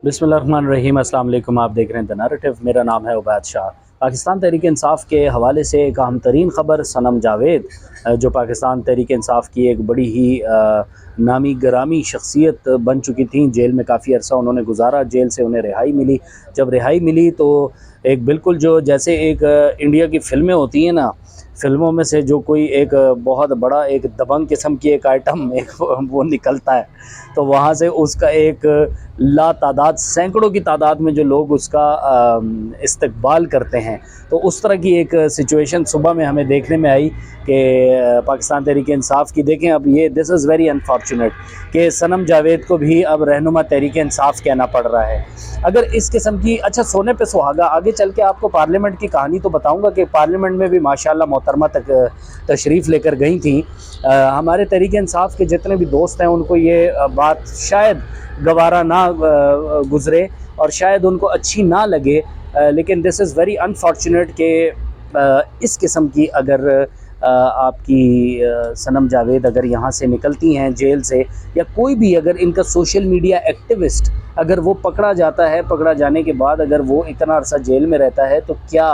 बिस्मिल्लाहिर्रहमानिर्रहीम। अस्सलाम वालेकुम। आप देख रहे हैं द नैरेटिव। मेरा नाम है उबैद शाह। पाकिस्तान तहरीक इंसाफ के हवाले से एक अहम तरीन ख़बर, सनम जावेद जो पाकिस्तान तहरीक इंसाफ की एक बड़ी ही नामी गरामी शख्सियत बन चुकी थी। जेल में काफ़ी अरसा उन्होंने गुजारा, जेल से उन्हें रिहाई मिली। जब रिहाई मिली तो एक बिल्कुल जो जैसे एक इंडिया की फ़िल्में होती हैं ना, फ़िल्मों में से जो कोई एक बहुत बड़ा एक दबंग किस्म की एक आइटम एक वो निकलता है, तो वहाँ से उसका एक ला तादाद सैकड़ों की तादाद में जो लोग उसका इस्तकबाल करते हैं। तो उस तरह की एक सिचुएशन सुबह में हमें देखने में आई कि पाकिस्तान तहरीक इंसाफ की देखें अब ये दिस इज़ वेरी अनफॉर्चुनेट कि सनम जावेद को भी अब रहनुमा तहरीक इंसाफ कहना पड़ रहा है। अगर इस किस्म की अच्छा सोने पे सुहागा, आगे चल के आपको पार्लियामेंट की कहानी तो बताऊंगा कि पार्लियामेंट में भी माशाल्लाह मोहतरमा तक तशरीफ़ लेकर गई थी। हमारे तहरीक इंसाफ के जितने भी दोस्त हैं उनको ये बात शायद गवारा ना गुज़रे और शायद उनको अच्छी ना लगे, लेकिन दिस इज़ वेरी अनफॉर्चुनेट कि इस किस्म की अगर आपकी सनम जावेद अगर यहाँ से निकलती हैं जेल से, या कोई भी अगर इनका सोशल मीडिया एक्टिविस्ट अगर वो पकड़ा जाता है, पकड़ा जाने के बाद अगर वो इतना अरसा जेल में रहता है, तो क्या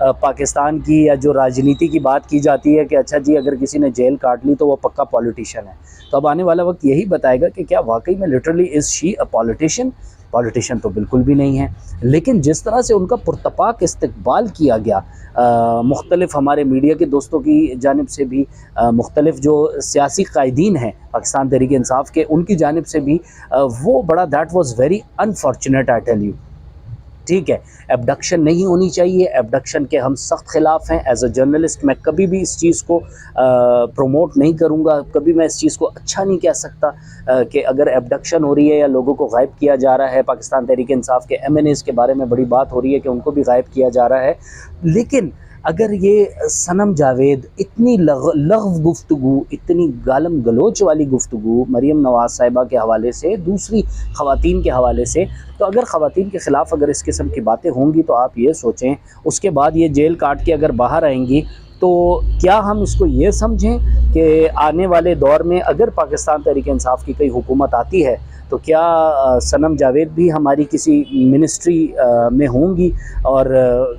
पाकिस्तान की या जो राजनीति की बात की जाती है कि अच्छा जी अगर किसी ने जेल काट ली तो वो पक्का पॉलिटिशियन है, तो अब आने वाला वक्त यही बताएगा कि क्या वाकई में literally is she a politician. Politician तो बिल्कुल भी नहीं है, लेकिन जिस तरह से उनका पुरतपाक इस्तकबाल किया गया मुख्तलिफ हमारे मीडिया के दोस्तों की जानिब से भी, मुख्तलिफ जो सियासी कायदीन हैं पाकिस्तान तहरीक इंसाफ के, उनकी जानिब से भी वो बड़ा that was very unfortunate I tell you. ठीक है, एबडक्शन नहीं होनी चाहिए, एबडक्शन के हम सख्त ख़िलाफ़ हैं। एज अ जर्नलिस्ट मैं कभी भी इस चीज़ को प्रोमोट नहीं करूँगा, कभी मैं इस चीज़ को अच्छा नहीं कह सकता कि अगर एबडक्शन हो रही है या लोगों को गायब किया जा रहा है। पाकिस्तान तहरीक इंसाफ के MNAs के बारे में बड़ी बात हो रही है कि उनको भी गायब किया जा रहा है, लेकिन अगर ये सनम जावेद इतनी लग़व गुफ्तगू, इतनी गालम गलोच वाली गुफ्तगू मरीम नवाज़ साहिबा के हवाले से, दूसरी ख़वातीन के हवाले से, तो अगर ख़वातीन के ख़िलाफ़ अगर इस किस्म की बातें होंगी तो आप ये सोचें उसके बाद ये जेल काट के अगर बाहर आएंगी तो क्या हम इसको ये समझें कि आने वाले दौर में अगर पाकिस्तान तहरीक इंसाफ की कोई हुकूमत आती है तो क्या सनम जावेद भी हमारी किसी मिनिस्ट्री में होंगी? और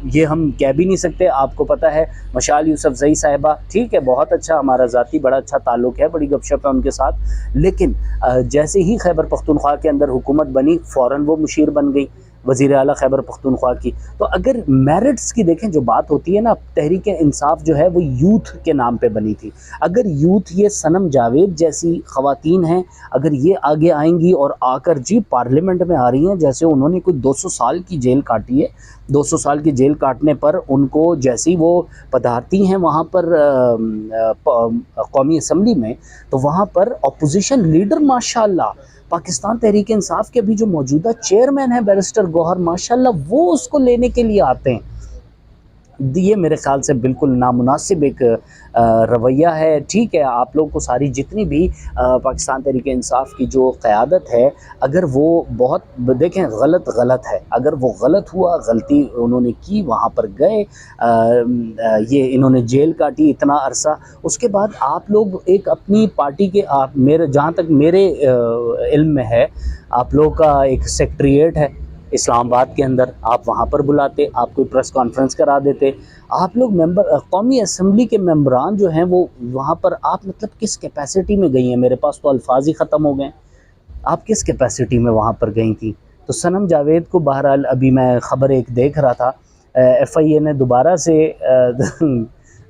ये हम कह भी नहीं सकते। आपको पता है मशाल यूसुफजई साहिबा, ठीक है, बहुत अच्छा हमारा ज़ाती बड़ा अच्छा ताल्लुक़ है, बड़ी गपशप है उनके साथ, लेकिन जैसे ही खैबर पख्तूनख्वा के अंदर हुकूमत बनी फ़ौरन वो मुशीर बन गई, वज़ीर आला खैबर पख्तूनख्वा की। तो अगर मेरिट्स की देखें जो बात होती है ना, तहरीक इंसाफ जो है वो यूथ के नाम पे बनी थी। अगर यूथ ये सनम जावेद जैसी ख़वातीन हैं, अगर ये आगे आएंगी और आकर जी पार्लियामेंट में आ रही हैं, जैसे उन्होंने कोई 200 साल की जेल काटी है, 200 साल की जेल काटने पर उनको जैसी वो पधारती हैं वहाँ पर कौमी असम्बली में, तो वहाँ पर अपोजिशन लीडर माशाल्लाह पाकिस्तान तहरीक इंसाफ के अभी जो मौजूदा चेयरमैन है बैरिस्टर गौहर, माशाल्लाह वो उसको लेने के लिए आते हैं। ये मेरे ख़्याल से बिल्कुल नामुनासिब एक रवैया है। ठीक है, आप लोगों को सारी जितनी भी पाकिस्तान तहरीक इंसाफ की जो क़यादत है, अगर वो बहुत देखें गलत है, अगर वो गलत हुआ, गलती उन्होंने की, वहाँ पर गए, ये इन्होंने जेल काटी इतना अरसा, उसके बाद आप लोग एक अपनी पार्टी के, आप मेरे जहाँ तक मेरे इल्म में है, आप लोगों का एक सेक्रेटेरिएट है इस्लामाबाद के अंदर, आप वहाँ पर बुलाते, आप कोई प्रेस कॉन्फ्रेंस करा देते, आप लोग मेंबर कौमी असम्बली के मेंबरान जो हैं वो वहाँ पर, आप मतलब किस कैपेसिटी में गई हैं? मेरे पास तो अल्फाज ही ख़त्म हो गए। आप किस कैपेसिटी में वहाँ पर गई थी? तो सनम जावेद को बहरहाल अभी मैं ख़बर एक देख रहा था, FIA ने दोबारा से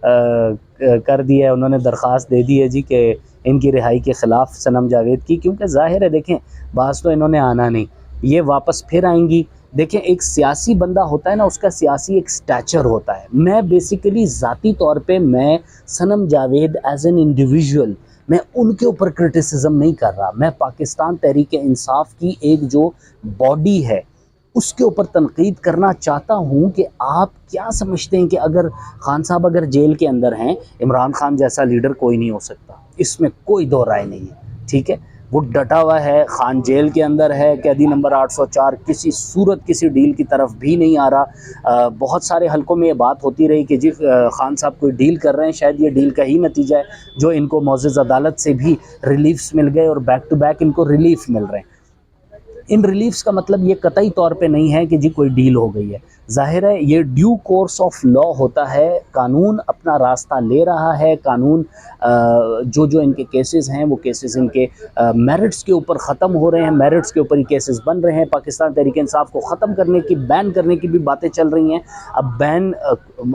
कर दिया है, उन्होंने दरख्वास्त दे दी है जी कि इनकी रिहाई के ख़िलाफ़ सनम जावेद की, क्योंकि ज़ाहिर है देखें बास तो इन्होंने आना नहीं, ये वापस फिर आएंगी। देखें एक सियासी बंदा होता है ना, उसका सियासी एक स्टैचर होता है। मैं बेसिकली ज़ाती तौर पे मैं सनम जावेद एज एन इंडिविजुअल मैं उनके ऊपर क्रिटिसिज्म नहीं कर रहा, मैं पाकिस्तान तहरीक इंसाफ की एक जो बॉडी है उसके ऊपर तनकीद करना चाहता हूँ कि आप क्या समझते हैं कि अगर खान साहब अगर जेल के अंदर हैं, इमरान खान जैसा लीडर कोई नहीं हो सकता, इसमें कोई दो राय नहीं है। ठीक है, वो डटा हुआ है, खान जेल के अंदर है, कैदी नंबर 804, किसी सूरत किसी डील की तरफ भी नहीं आ रहा। बहुत सारे हलकों में ये बात होती रही कि जी खान साहब कोई डील कर रहे हैं, शायद ये डील का ही नतीजा है जो इनको मौजूद अदालत से भी रिलीफ्स मिल गए और बैक टू बैक इनको रिलीफ मिल रहे हैं। ان ریلیفز کا مطلب یہ قطعی طور پہ نہیں ہے کہ جی کوئی ڈیل ہو گئی ہے. ظاہر ہے یہ ڈیو کورس آف لا ہوتا ہے، قانون اپنا راستہ لے رہا ہے، قانون جو ان کے کیسز ہیں وہ کیسز ان کے میرٹس کے اوپر ختم ہو رہے ہیں، میرٹس کے اوپر ہی کیسز بن رہے ہیں. پاکستان تحریک انصاف کو ختم کرنے کی، بین کرنے کی بھی باتیں چل رہی ہیں. اب بین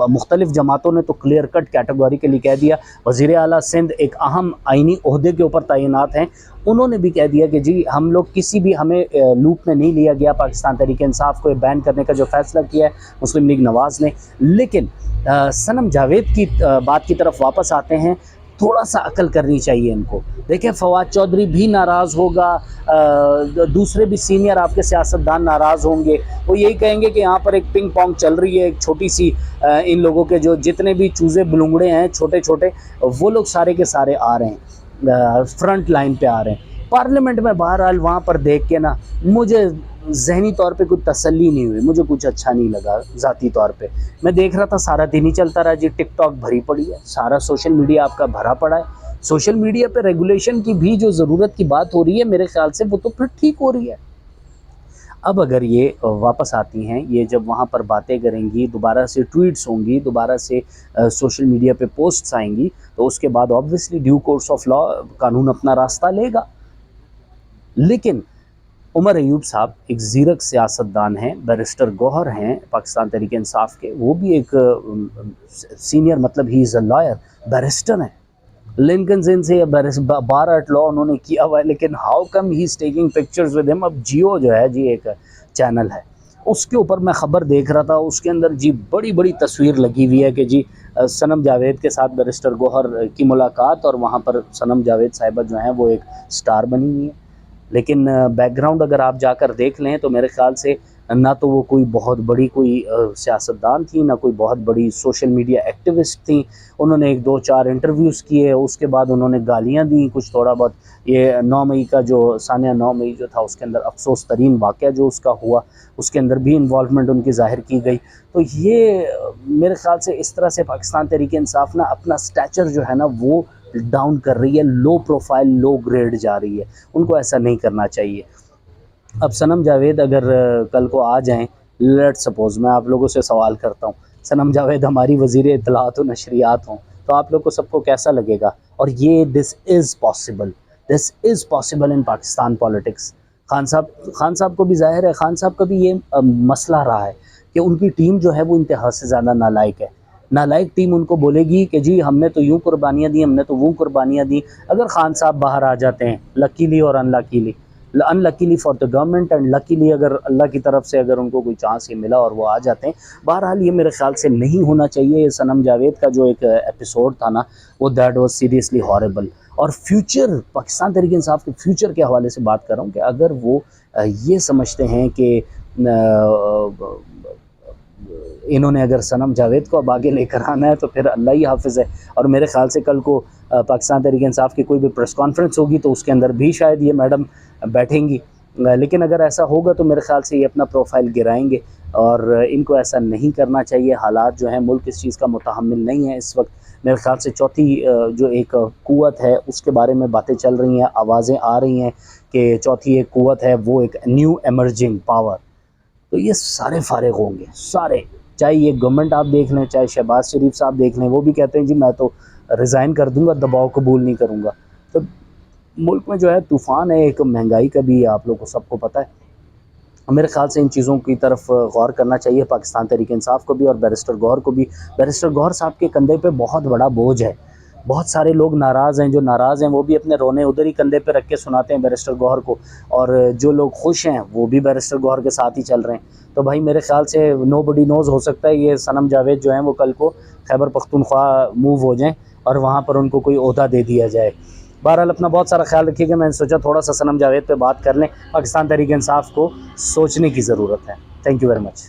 مختلف جماعتوں نے تو کلیئر کٹ کیٹیگوریکلی کہہ دیا. وزیر اعلیٰ سندھ ایک اہم آئینی عہدے کے اوپر تعینات ہیں، انہوں نے بھی کہہ دیا کہ جی ہم لوگ کسی بھی ہمیں لوپ میں نہیں لیا گیا. پاکستان تحریک انصاف کو بین کرنے کا جو فیصلہ کیا ہے مسلم لیگ نواز نے. لیکن صنم جاوید کی بات کی طرف واپس آتے ہیں. تھوڑا سا عقل کرنی چاہیے ان کو. دیکھیں فواد چودھری بھی ناراض ہوگا، دوسرے بھی سینئر آپ کے سیاستدان ناراض ہوں گے. وہ یہی کہیں گے کہ یہاں پر ایک پنگ پونگ چل رہی ہے، ایک چھوٹی سی ان لوگوں کے جو جتنے بھی چوزے بلونگڑے ہیں چھوٹے چھوٹے، وہ لوگ سارے کے سارے آ رہے ہیں، فرنٹ لائن پہ آ رہے ہیں پارلیمنٹ میں. بہرحال وہاں پر دیکھ کے نا مجھے ذہنی طور پہ کوئی تسلی نہیں ہوئی، مجھے کچھ اچھا نہیں لگا ذاتی طور پہ. میں دیکھ رہا تھا سارا دن ہی چلتا رہا جی، ٹک ٹاک بھری پڑی ہے، سارا سوشل میڈیا آپ کا بھرا پڑا ہے. سوشل میڈیا پہ ریگولیشن کی بھی جو ضرورت کی بات ہو رہی ہے میرے خیال سے وہ تو پھر ٹھیک ہو رہی ہے. اب اگر یہ واپس آتی ہیں، یہ جب وہاں پر باتیں کریں گی، دوبارہ سے ٹویٹس ہوں گی، دوبارہ سے سوشل میڈیا پہ پوسٹس آئیں گی، تو اس کے بعد obviously due course of law قانون اپنا راستہ لے گا. لیکن عمر ایوب صاحب ایک زیرک سیاستدان ہیں، بیرسٹر گوہر ہیں پاکستان تحریک انصاف کے، وہ بھی ایک سینئر، مطلب ہی از اے لائر، بیرسٹر ہیں. لنکنز ان سے بار ایٹ لا انہوں نے کیا ہوا ہے، لیکن how come he is taking pictures with ہم. اب جیو جو ہے جی ایک چینل ہے، اس کے اوپر میں خبر دیکھ رہا تھا، اس کے اندر جی بڑی بڑی تصویر لگی ہوئی ہے کہ جی صنم جاوید کے ساتھ بیرسٹر گوہر کی ملاقات، اور وہاں پر صنم جاوید صاحبہ جو ہیں وہ ایک سٹار بنی ہوئی ہیں. لیکن بیک گراؤنڈ اگر آپ جا کر دیکھ لیں تو میرے خیال سے نہ تو وہ کوئی بہت بڑی کوئی سیاستدان تھی، نہ کوئی بہت بڑی سوشل میڈیا ایکٹیوسٹ تھیں. انہوں نے 1-2-4 انٹرویوز کیے، اس کے بعد انہوں نے گالیاں دیں کچھ تھوڑا بہت. یہ 9 مئی کا جو سانیہ 9 مئی جو تھا اس کے اندر افسوس ترین واقعہ جو اس کا ہوا، اس کے اندر بھی انوالومنٹ ان کی ظاہر کی گئی. تو یہ میرے خیال سے اس طرح سے پاکستان تحریک انصاف نا اپنا سٹیچر جو ہے نا وہ ڈاؤن کر رہی ہے، لو پروفائل، لو گریڈ جا رہی ہے. ان کو ایسا نہیں کرنا چاہیے. اب صنم جاوید اگر کل کو آ جائیں، لیٹ سپوز میں آپ لوگوں سے سوال کرتا ہوں، صنم جاوید ہماری وزیر اطلاعات و نشریات ہوں، تو آپ لوگ کو سب کو کیسا لگے گا؟ اور یہ this is possible in Pakistan politics. Khan صاحب کو بھی ظاہر ہے، خان صاحب کا بھی یہ مسئلہ رہا ہے کہ ان کی ٹیم جو ہے وہ انتہا سے زیادہ نالائق ہے. نالائق ٹیم ان کو بولے گی کہ جی ہم نے تو یوں قربانیاں دی، ہم نے تو وہ قربانیاں دی. اگر خان صاحب باہر آ جاتے ہیں، لکیلی اور unluckily for the government and luckily اگر اللہ کی طرف سے اگر ان کو کوئی چانس یہ ملا اور وہ آ جاتے ہیں. بہرحال یہ میرے خیال سے نہیں ہونا چاہیے. یہ صنم جاوید کا جو ایک ایپیسوڈ تھا نا وہ دیٹ واز سیریسلی ہاربل. اور فیوچر پاکستان تحریک انصاف کے فیوچر کے حوالے سے بات کر رہا ہوں کہ اگر وہ یہ سمجھتے ہیں کہ انہوں نے اگر صنم جاوید کو اب آگے لے کر آنا ہے تو پھر اللہ ہی حافظ ہے. اور میرے خیال سے کل کو پاکستان تحریک انصاف کی کوئی بھی پریس کانفرنس ہوگی تو اس کے اندر بھی شاید یہ میڈم بیٹھیں گی. لیکن اگر ایسا ہوگا تو میرے خیال سے یہ اپنا پروفائل گرائیں گے، اور ان کو ایسا نہیں کرنا چاہیے. حالات جو ہیں ملک اس چیز کا متحمل نہیں ہے اس وقت. میرے خیال سے چوتھی جو ایک قوت ہے اس کے بارے میں باتیں چل رہی ہیں، آوازیں آ رہی ہیں کہ چوتھی ایک قوت ہے وہ ایک نیو ایمرجنگ پاور. تو یہ سارے فارغ ہوں گے، سارے، چاہے یہ گورنمنٹ آپ دیکھ لیں، چاہے شہباز شریف صاحب دیکھ لیں، وہ بھی کہتے ہیں جی میں تو ریزائن کر دوں گا، دباؤ قبول نہیں کروں گا. تو ملک میں جو ہے طوفان ہے ایک مہنگائی کا بھی، آپ لوگ کو سب کو پتہ ہے. میرے خیال سے ان چیزوں کی طرف غور کرنا چاہیے پاکستان تحریک انصاف کو بھی اور بیرسٹر گوہر کو بھی. بیرسٹر گوہر صاحب کے کندھے پہ بہت بڑا بوجھ ہے. بہت سارے لوگ ناراض ہیں، جو ناراض ہیں وہ بھی اپنے رونے ادھر ہی کندھے پہ رکھ کے سناتے ہیں بیرسٹر گوہر کو، اور جو لوگ خوش ہیں وہ بھی بیرسٹر گوہر کے ساتھ ہی چل رہے ہیں. تو بھائی میرے خیال سے نو بڈی نوز، ہو سکتا ہے یہ صنم جاوید جو ہیں وہ کل کو خیبر پختونخوا موو ہو جائیں اور وہاں پر ان کو کوئی عہدہ دے دیا جائے. بہرحال اپنا بہت سارا خیال رکھیے گا. میں نے سوچا تھوڑا سا صنم جاوید پہ بات کر لیں. پاکستان تحریک انصاف کو سوچنے کی ضرورت ہے. Thank you very much.